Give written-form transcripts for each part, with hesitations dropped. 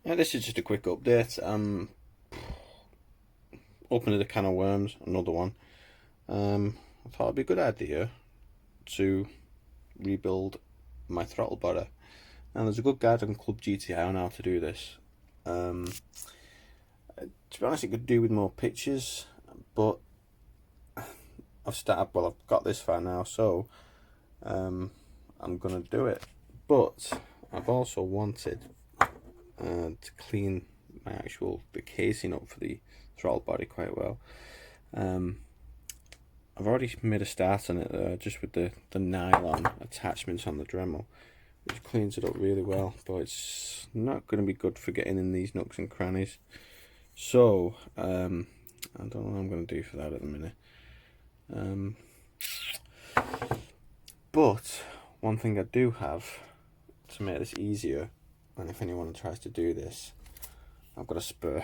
Yeah, this is just a quick update. Opening a can of worms, another one. I thought it'd be a good idea to rebuild my throttle body. And there's a good guide on Club GTI on how to do this. To be honest, it could do with more pictures, but I've got this far now, so I'm gonna do it. But I've also wanted to clean the casing up for the throttle body quite well. I've already made a start on it there, just with the nylon attachments on the Dremel, which cleans it up really well, but it's not going to be good for getting in these nooks and crannies. So I don't know what I'm going to do for that at the minute. But one thing I do have to make this easier, and if anyone tries to do this, I've got a spur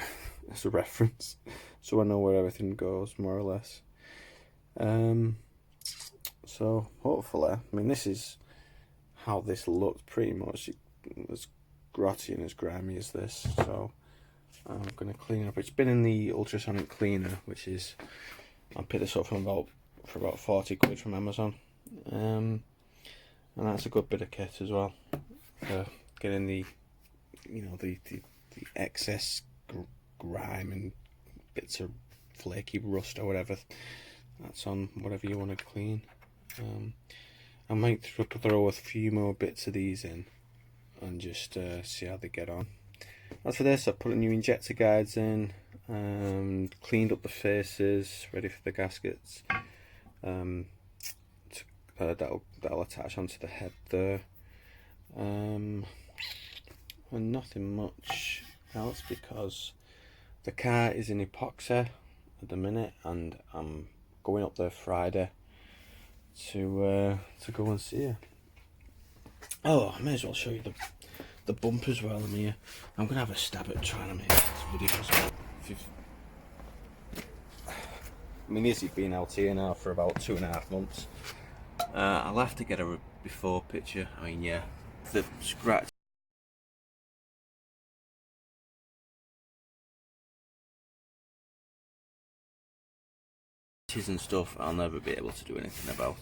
as a reference, so I know where everything goes more or less. So hopefully, I mean, this is how this looked pretty much, as grotty and as grimy as this. So I'm gonna clean up. It's been in the ultrasonic cleaner, which is, I picked this up for about 40 quid from Amazon, and that's a good bit of kit as well for getting the excess grime and bits of flaky rust or whatever that's on whatever you want to clean. I might throw a few more bits of these in and just see how they get on. As for this, I've put new injector guides in, cleaned up the faces, ready for the gaskets. That'll attach onto the head there. And nothing much else, because the car is in epoxy at the minute, and I'm going up there Friday to go and see her. Oh, I may as well show you the bumper as well. I'm here. I'm gonna have a stab at trying to make this video as well. I mean, this has been out here now for about 2.5 months. I'll have to get a before picture. I mean, yeah, the scratch and stuff I'll never be able to do anything about.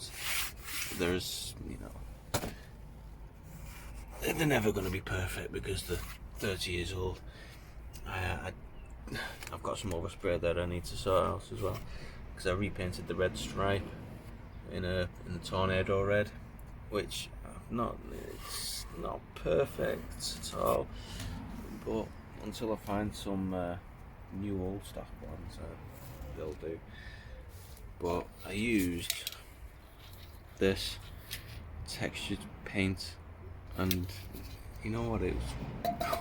There's, they're never going to be perfect because they're 30 years old. I've got some overspray that I need to sort out as well, because I repainted the red stripe in the tornado red, which it's not perfect at all, but until I find some new old stock ones, they'll do. But I used this textured paint, and you know what, it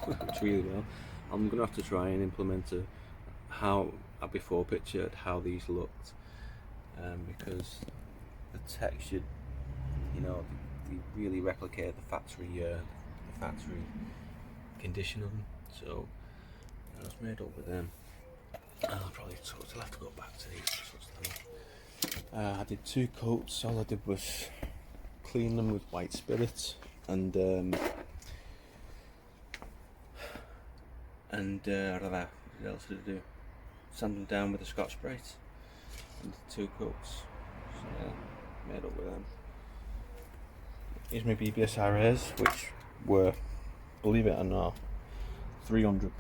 works really well. I'm gonna have to try and implement a before picture at how these looked, because the textured, they really replicate the factory condition of them. So I was made up with them. I'll probably still have to go back to these sorts of things. I did 2 coats. All I did was clean them with white spirits, and what else did I do? Sand them down with a Scotch-Brite, and 2 coats. So yeah, made up with them. Here's my BBS RAs, which were, believe it or not, £300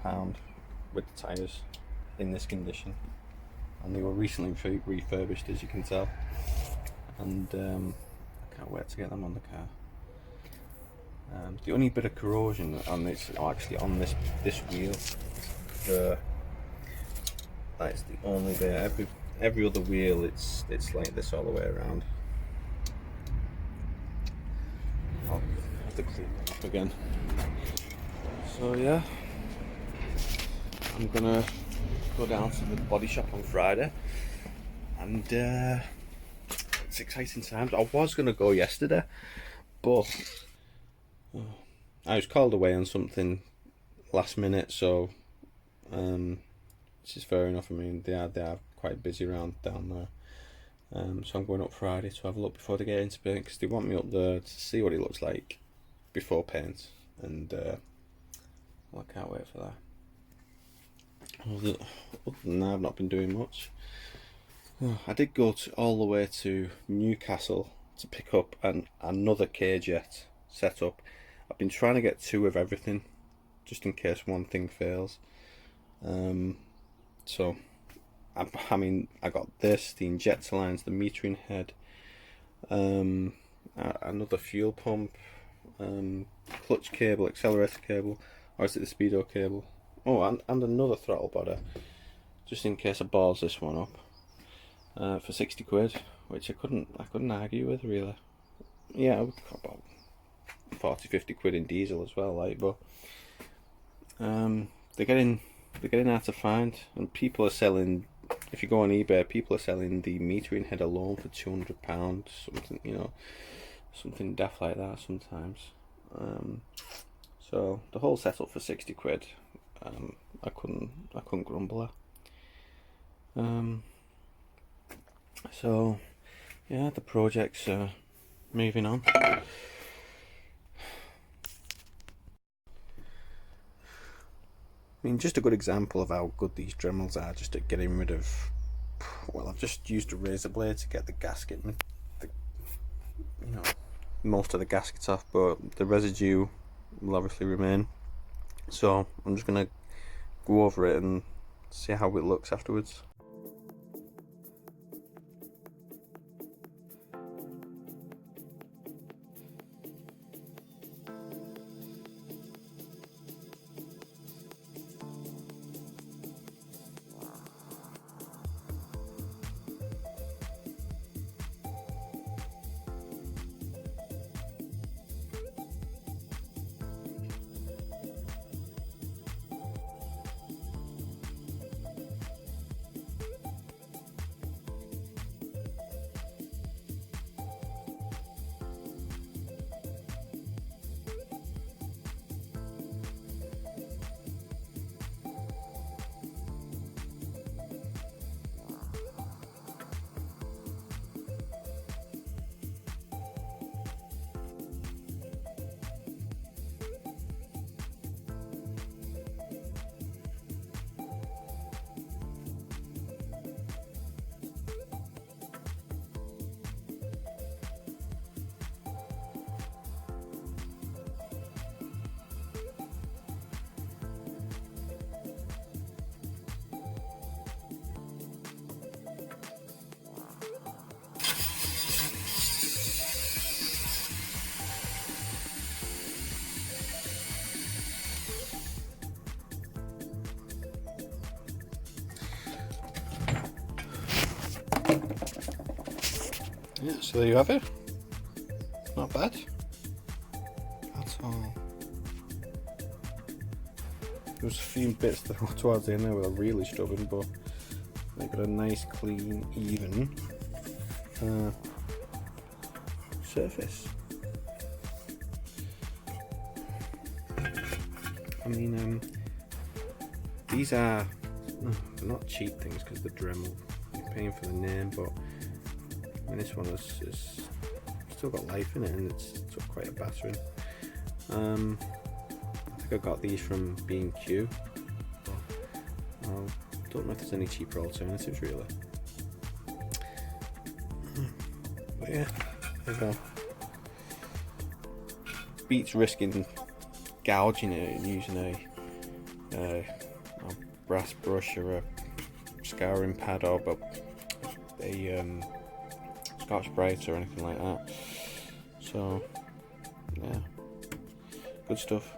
with the tyres in this condition, and they were recently refurbished, as you can tell, and I can't wait to get them on the car. The only bit of corrosion on this, actually on this wheel, that's the only bit. Every other wheel, it's like this all the way around. I'll have to clean that up again. So yeah, I'm gonna go down to the body shop on Friday, and it's exciting times. I was gonna go yesterday, but I was called away on something last minute, so which is fair enough. I mean, they are quite busy around down there, so I'm going up Friday to have a look before they get into paint, because they want me up there to see what it looks like before paint, and Well, I can't wait for that. Other than that, I've not been doing much. I did go all the way to Newcastle to pick up another K-Jet setup. I've been trying to get 2 of everything, just in case one thing fails. So, I mean, I got this, the injector lines, the metering head, another fuel pump, clutch cable, accelerator cable, or is it the speedo cable? Oh, and another throttle body, just in case I balls this one up. For 60 quid, which I couldn't argue with, really. Yeah, about 40-50 quid in diesel as well, like, but they're getting hard to find, and people are selling. If you go on eBay, people are selling the metering head alone for £200, something, you know, something daft like that sometimes. So the whole setup for 60 quid, I couldn't grumble at. So yeah, the project's moving on. I mean, just a good example of how good these Dremels are, just at getting rid of. Well, I've just used a razor blade to get the gasket, most of the gaskets off, but the residue will obviously remain. So I'm just gonna go over it and see how it looks afterwards. Yeah, so there you have it. Not bad at all. There's a few bits towards the end there were really stubborn, but they got a nice, clean, even surface. I mean, these are they're not cheap things because they're Dremel. You're paying for the name, but I mean, this one has still got life in it, and it's took quite a battering. I think I got these from Mk2. I don't know if there's any cheaper alternatives really. But yeah, there you go. Beats risking gouging it and using a brass brush or a scouring pad or a Scotch-Brite or anything like that. So yeah, good stuff.